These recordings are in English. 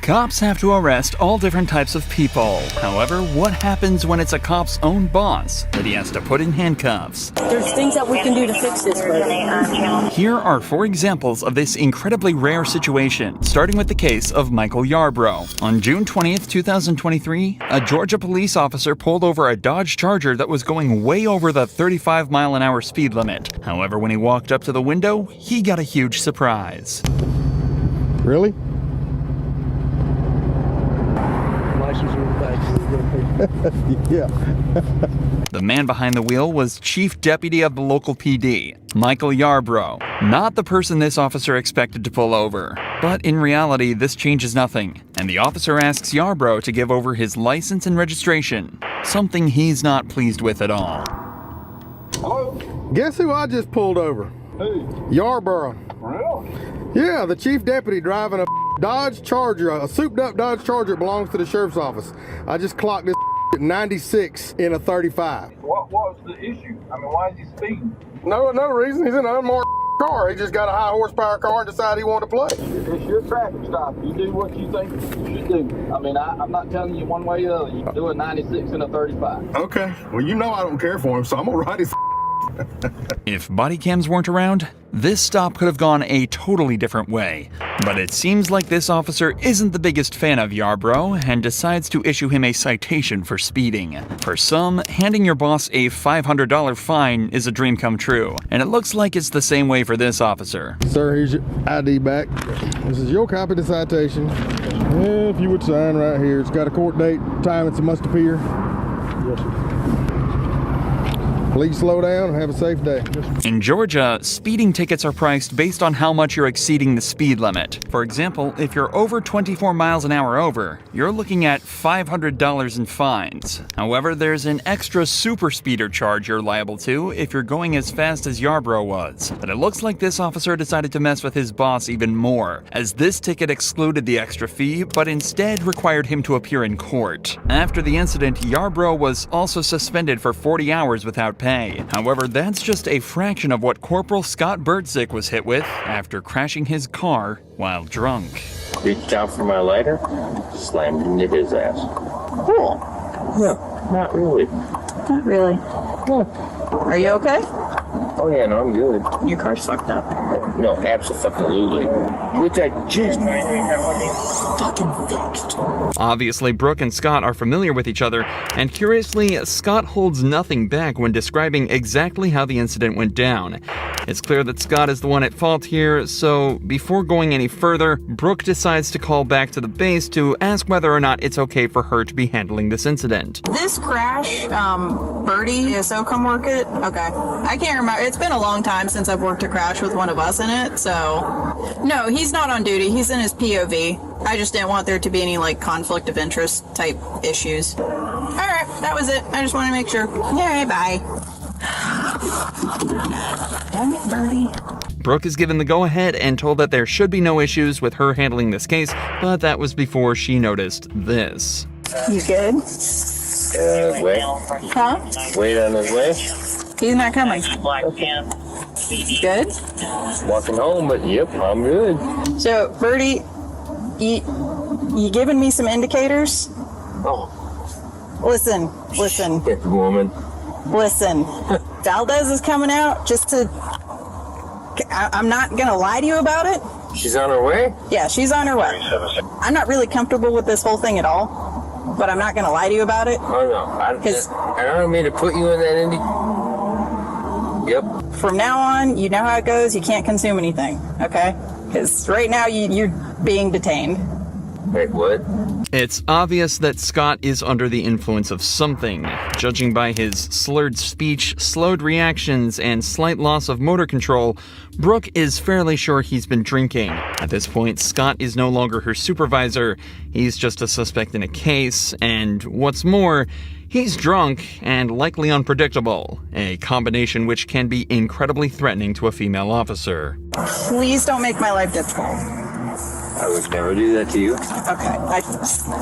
Cops have to arrest all different types of people. However, what happens when it's a cop's own boss that he has to put in handcuffs? There's things that we can do to fix this, buddy. Here are 4 examples of this incredibly rare situation, starting with the case of Michael Yarbrough. On June 20th, 2023, a Georgia police officer pulled over a Dodge Charger that was going way over the 35-mile-an-hour speed limit. However, when he walked up to the window, he got a huge surprise. Really? Yeah. The man behind the wheel was Chief Deputy of the local PD, Michael Yarbrough, not the person this officer expected to pull over. But in reality, this changes nothing, and the officer asks Yarbrough to give over his license and registration, something he's not pleased with at all. Hello? Guess who I just pulled over? Who? Yarbrough. Really? Yeah, the chief deputy driving a Dodge Charger, a souped-up Dodge Charger belongs to the sheriff's office. I just clocked this at 96 in a 35. What was the issue? I mean, why is he speeding? No reason. He's in an unmarked car. He just got a high horsepower car and decided he wanted to play. It's your traffic stop. You do what you think you should do. I mean, I'm not telling you one way or the other. You do a 96 and a 35. Okay. Well, you know I don't care for him, so I'm gonna ride his. If body cams weren't around, this stop could have gone a totally different way. But it seems like this officer isn't the biggest fan of Yarbrough and decides to issue him a citation for speeding. For some, handing your boss a $500 fine is a dream come true, and it looks like it's the same way for this officer. Sir, here's your ID back. This is your copy of the citation. If you would sign right here. It's got a court date, time it's a must appear. Yes, sir. Please slow down and have a safe day. In Georgia, speeding tickets are priced based on how much you're exceeding the speed limit. For example, if you're over 24 miles an hour over, you're looking at $500 in fines. However, there's an extra super speeder charge you're liable to if you're going as fast as Yarbrough was. But it looks like this officer decided to mess with his boss even more, as this ticket excluded the extra fee, but instead required him to appear in court. After the incident, Yarbrough was also suspended for 40 hours without pay. However, that's just a fraction of what Corporal Scott Bertzik was hit with after crashing his car while drunk. Reached out for my lighter, slammed into his ass. Cool. No, not really. Not really. No. Are you okay? Oh yeah, no, I'm good. Your car's fucked up. No, absolutely. Which I just fucking fixed. Obviously, Brooke and Scott are familiar with each other, and curiously, Scott holds nothing back when describing exactly how the incident went down. It's clear that Scott is the one at fault here, so before going any further, Brooke decides to call back to the base to ask whether or not it's okay for her to be handling this incident. This crash, Birdie, so come work it? Okay. I can't remember. It's been a long time since I've worked a crash with one of us in it, so. No, he's not on duty. He's in his POV. I just didn't want there to be any, conflict of interest type issues. All right, that was it. I just wanted to make sure. All right, bye. Damn it, Birdie. Brooke is given the go-ahead and told that there should be no issues with her handling this case, but that was before she noticed this. You good? Wait. Huh? Wait on his way. He's not coming. Good? Walking home, but yep, I'm good. So, Birdie, you giving me some indicators? Oh, Listen. good woman. Listen. Valdez is coming out just to... I'm not going to lie to you about it. She's on her way? Yeah, she's on her way. I'm not really comfortable with this whole thing at all, but I'm not going to lie to you about it. Oh no, I don't mean to put you in that Indy. Yep. From now on, you know how it goes. You can't consume anything, okay? Because right now you're being detained. Wait, what? It's obvious that Scott is under the influence of something. Judging by his slurred speech, slowed reactions, and slight loss of motor control, Brooke is fairly sure he's been drinking. At this point, Scott is no longer her supervisor. He's just a suspect in a case, and what's more, he's drunk and likely unpredictable, a combination which can be incredibly threatening to a female officer. Please don't make my life difficult. I would never do that to you. Okay,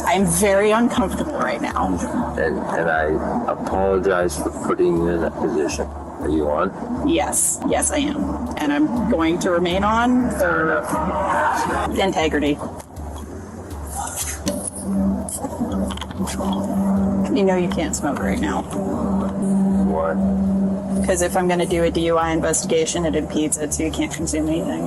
I'm very uncomfortable right now. And I apologize for putting you in that position. Are you on? Yes, I am. And I'm going to remain on for integrity. You know you can't smoke right now. Why? Because if I'm going to do a DUI investigation, it impedes it, so you can't consume anything. I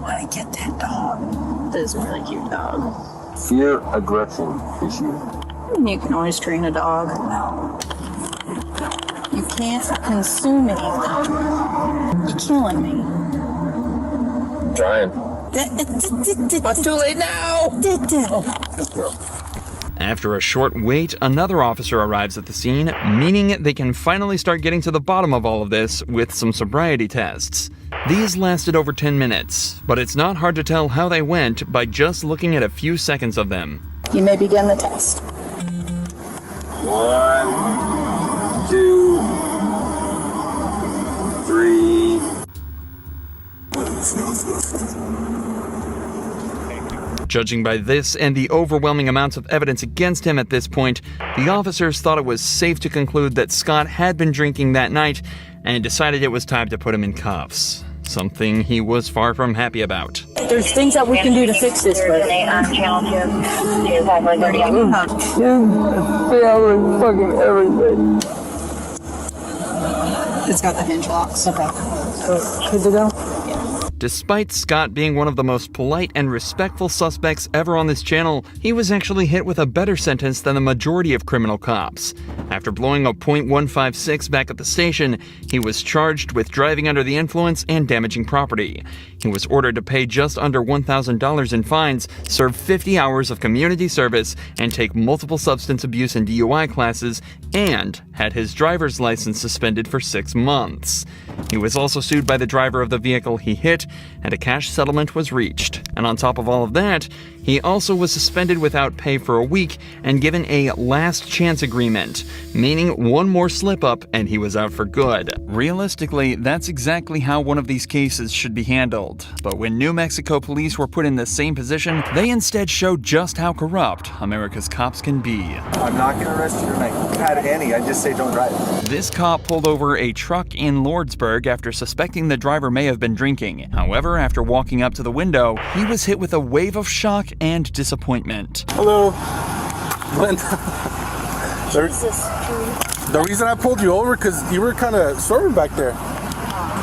want to get that dog. This is a really cute dog. Fear aggression issue. You can always train a dog. You can't consume anything. You're killing me. Trying. What's too late now? After a short wait, another officer arrives at the scene, meaning they can finally start getting to the bottom of all of this with some sobriety tests. These lasted over 10 minutes, but it's not hard to tell how they went by just looking at a few seconds of them. You may begin the test. 1, 2, 3. Judging by this and the overwhelming amounts of evidence against him at this point, the officers thought it was safe to conclude that Scott had been drinking that night and decided it was time to put him in cuffs. Something he was far from happy about. There's things that we can do to fix this, but It's got the hinge locks. okay. So, good to go? Despite Scott being one of the most polite and respectful suspects ever on this channel, he was actually hit with a better sentence than the majority of criminal cops. After blowing a .156 back at the station, he was charged with driving under the influence and damaging property. He was ordered to pay just under $1,000 in fines, serve 50 hours of community service, and take multiple substance abuse and DUI classes, and had his driver's license suspended for 6 months. He was also sued by the driver of the vehicle he hit, and a cash settlement was reached. And on top of all of that, he also was suspended without pay for a week and given a last chance agreement, meaning one more slip up and he was out for good. Realistically, that's exactly how one of these cases should be handled. But when New Mexico police were put in the same position, they instead showed just how corrupt America's cops can be. I'm not going to arrest you tonight. If you had any, I'd just say don't drive. This cop pulled over a truck in Lordsburg after suspecting the driver may have been drinking. However, after walking up to the window, he was hit with a wave of shock and disappointment. Hello. The reason I pulled you over because you were kind of swerving back there.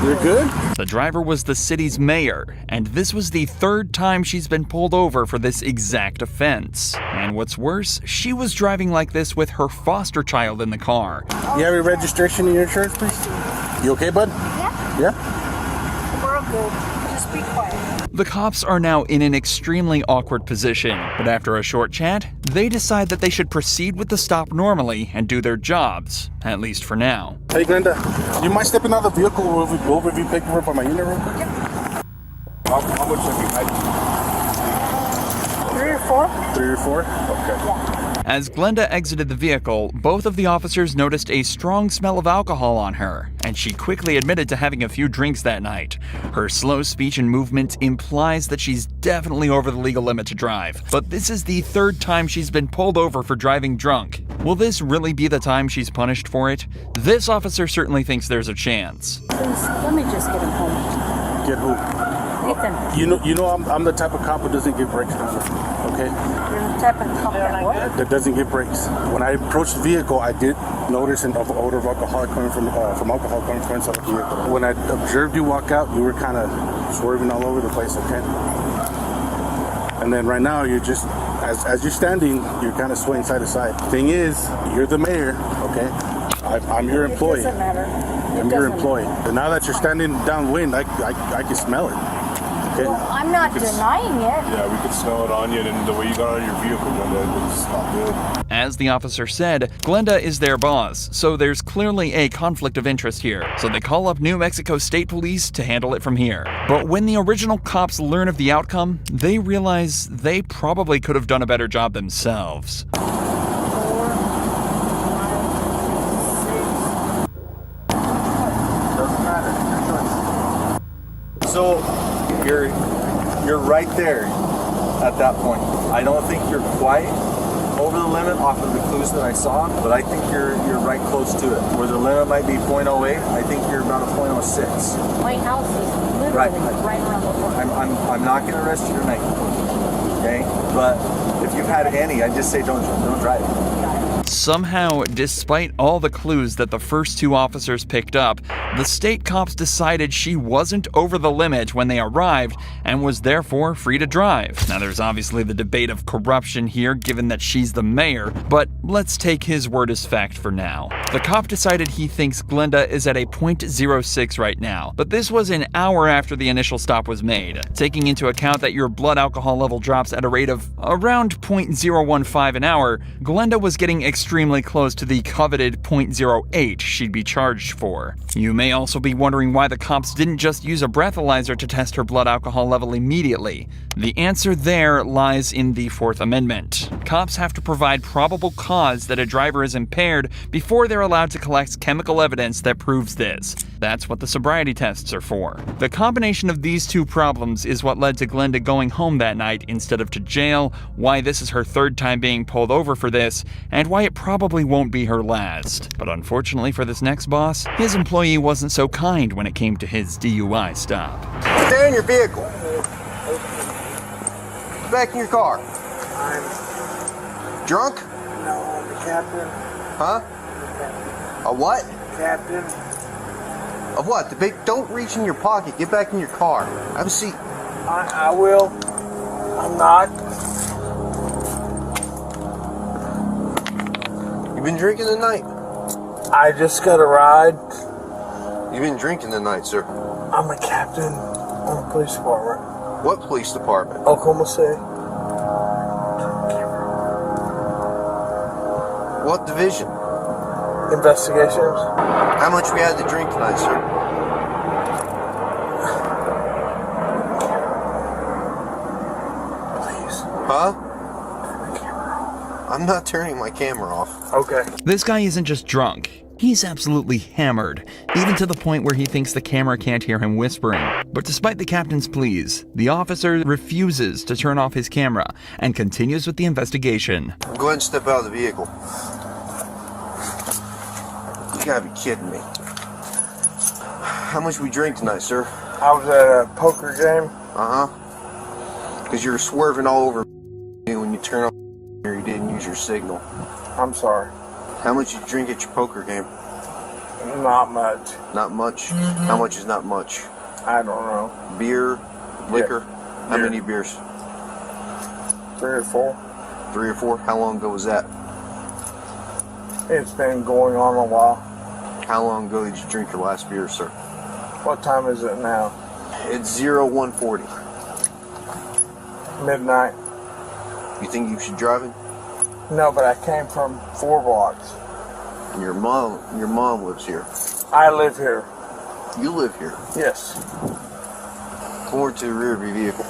You're good? The driver was the city's mayor, and this was the 3rd time she's been pulled over for this exact offense. And what's worse, she was driving like this with her foster child in the car. You have your registration and your insurance, please? You okay, bud? Yeah? We're all good. Just be quiet. The cops are now in an extremely awkward position, but after a short chat, they decide that they should proceed with the stop normally and do their jobs, at least for now. Hey, Glenda, you mind stepping out of the vehicle or if we go over if you pick her up on my unit real quick? How much have you had? 3 or 4? 3 or 4? Okay. As Glenda exited the vehicle, both of the officers noticed a strong smell of alcohol on her, and she quickly admitted to having a few drinks that night. Her slow speech and movement implies that she's definitely over the legal limit to drive, but this is the 3rd time she's been pulled over for driving drunk. Will this really be the time she's punished for it? This officer certainly thinks there's a chance. Please, let me just get him home. Get who? Ethan, You know I'm the type of cop who doesn't give breaks, Glenda. Okay? you're the type of cop that what? That doesn't give breaks. When I approached the vehicle, I did notice an odor of alcohol coming from alcohol coming from inside the vehicle. When I observed you walk out, you were kind of swerving all over the place, okay? And then right now, you're just, as you're standing, you're kind of swaying side to side. Thing is, you're the mayor, okay? I'm your employee. It doesn't matter. I'm your employee. And now that you're standing downwind, I can smell it. Okay? Well, I'm not denying it. Yeah, we could smell it on you, and the way you got out of your vehicle, Glenda, it's not good. As the officer said, Glenda is their boss, so there's clearly a conflict of interest here. So they call up New Mexico State Police to handle it from here. But when the original cops learn of the outcome, they realize they probably could have done a better job themselves. 4, 5, 6. Doesn't matter. Your choice. So you're right there at that point. I don't think you're quite over the limit off of the clues that I saw, but I think you're right close to it. Where the limit might be .08, I think you're about a .06. My house is literally right around the corner. I'm not going to arrest you tonight. okay? But if you've had any, I just say don't drive. Somehow, despite all the clues that the first two officers picked up, the state cops decided she wasn't over the limit when they arrived and was therefore free to drive. Now, there's obviously the debate of corruption here, given that she's the mayor, but let's take his word as fact for now. The cop decided he thinks Glenda is at a .06 right now, but this was an hour after the initial stop was made. Taking into account that your blood alcohol level drops at a rate of around .015 an hour, Glenda was getting extremely close to the coveted .08 she'd be charged for. You may also be wondering why the cops didn't just use a breathalyzer to test her blood alcohol level immediately. The answer there lies in the Fourth Amendment. Cops have to provide probable cause that a driver is impaired before they're allowed to collect chemical evidence that proves this. That's what the sobriety tests are for. The combination of these two problems is what led to Glenda going home that night instead of to jail, why this is her third time being pulled over for this, and why it probably won't be her last. But unfortunately for this next boss, his employee wasn't so kind when it came to his DUI stop. Stay in your vehicle. Get back in your car. I'm drunk? No, I'm the captain. Huh? A what? Captain. Of what? The big. Don't reach in your pocket. Get back in your car. Have a seat. I will. I'm not. You been drinking tonight? I just got a ride. You been drinking tonight, sir? I'm a captain on the police department. What police department? Oklahoma City. What division? Investigations. How much we had to drink tonight, sir? Please. Huh? I'm not turning my camera off. Okay. This guy isn't just drunk. He's absolutely hammered, even to the point where he thinks the camera can't hear him whispering. But despite the captain's pleas, the officer refuses to turn off his camera and continues with the investigation. Go ahead and step out of the vehicle. You gotta be kidding me. How much we drink tonight, sir? I was at a poker game. Uh-huh. Because you were swerving all over me when you turned off or you didn't use your signal. I'm sorry. How much you drink at your poker game? Not much. Not much? How much is not much? I don't know. Beer? Liquor? Yeah. How Beer. many beers? 3 or 4. 3 or 4? How long ago was that? It's been going on a while. How long ago did you drink your last beer, sir? What time is it now? It's 0140. Midnight. You think you should drive it? No, but I came from 4 blocks. Your mom lives here. I live here. You live here? Yes. Come over to the rear of your vehicle.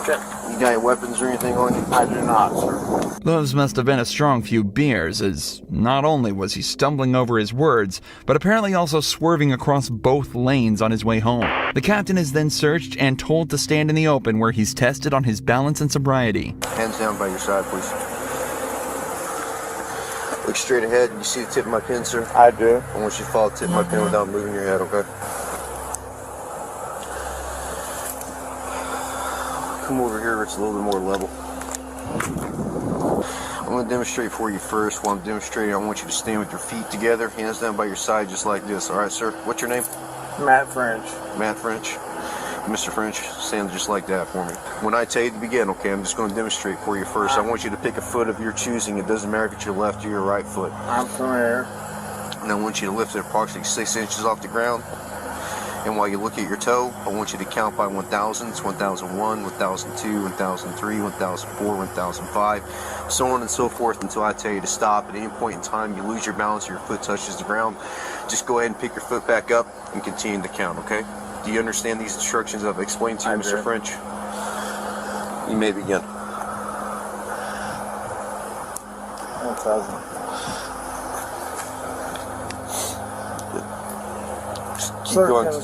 Okay. You got any weapons or anything on you? I do not, sir. Those must have been a strong few beers, as not only was he stumbling over his words, but apparently also swerving across both lanes on his way home. The captain is then searched and told to stand in the open where he's tested on his balance and sobriety. Hands down by your side, please. Look straight ahead. You see the tip of my pen, sir? I do. I want you to follow the tip of my pen without moving your head, okay? Come over here where it's a little bit more level. I'm going to demonstrate for you first. While I'm demonstrating, I want you to stand with your feet together, hands down by your side, just like this. All right, sir? What's your name? Matt French. Matt French. Mr. French, stand just like that for me. When I tell you to begin, okay, I'm just going to demonstrate for you first. I want you to pick a foot of your choosing. It doesn't matter if it's your left or your right foot. I'm familiar. And I want you to lift it approximately 6 inches off the ground. And while you look at your toe, I want you to count by 1,000s, 1001, 1002, 1003, 1004, 1005, so on and so forth until I tell you to stop. At any point in time you lose your balance or your foot touches the ground, just go ahead and pick your foot back up and continue to count, okay? Do you understand these instructions I've explained to you, Mr. French? You may begin. 1,000. Keep Sir, going. can you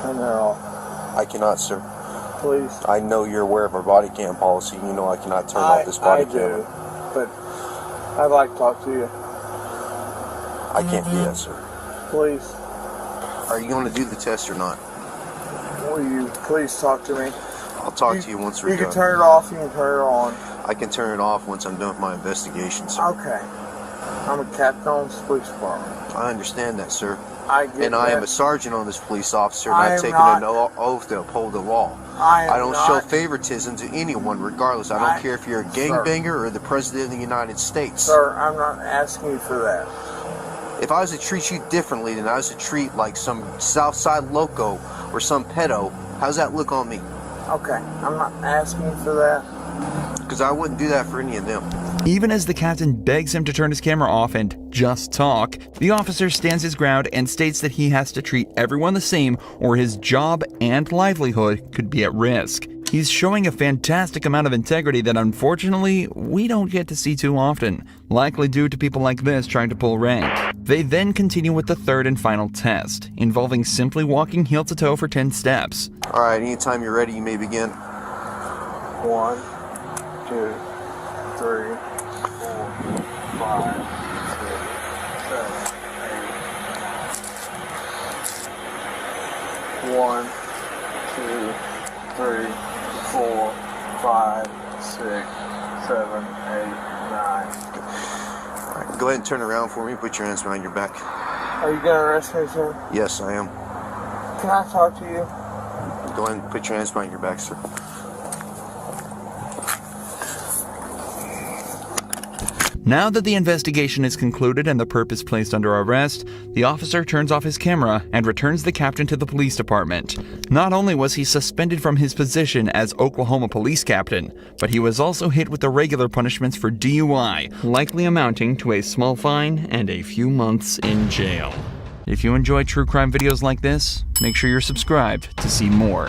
turn that off? I cannot, sir. Please. I know you're aware of our body cam policy. You know I cannot turn off this body cam. I do, but I'd like to talk to you. I can't do that, sir. Please. Are you going to do the test or not? Will you please talk to me? I'll talk to you once we're You done. can turn it off, you can turn it on. I can turn it off once I'm done with my investigation, sir. Okay. I'm a captain on this police department. I understand that, sir. I get And I am that. a sergeant on this police officer, and I I've am taken not- an oath to uphold the law. I don't am show not- favoritism to anyone, regardless. I don't care if you're a gangbanger or the president of the United States. Sir, I'm not asking you for that. If I was to treat you differently than I was to treat like some Southside loco or some pedo, how's that look on me? Okay, I'm not asking you for that. Because I wouldn't do that for any of them. Even as the captain begs him to turn his camera off and just talk, the officer stands his ground and states that he has to treat everyone the same or his job and livelihood could be at risk. He's showing a fantastic amount of integrity that unfortunately we don't get to see too often, likely due to people like this trying to pull rank. They then continue with the third and final test, involving simply walking heel to toe for 10 steps. Alright, anytime you're ready, you may begin. 1, 2, 3, 4, 5, 6, 7, 8. 1, 2, 3, 4, 5, 6, 7, 8, 9. Alright, go ahead and turn around for me. Put your hands behind your back. Are you gonna arrest me, sir? Yes, I am. Can I talk to you? Go ahead and put your hands behind your back, sir. Now that the investigation is concluded and the perp is placed under arrest, the officer turns off his camera and returns the captain to the police department. Not only was he suspended from his position as Oklahoma police captain, but he was also hit with the regular punishments for DUI, likely amounting to a small fine and a few months in jail. If you enjoy true crime videos like this, make sure you're subscribed to see more.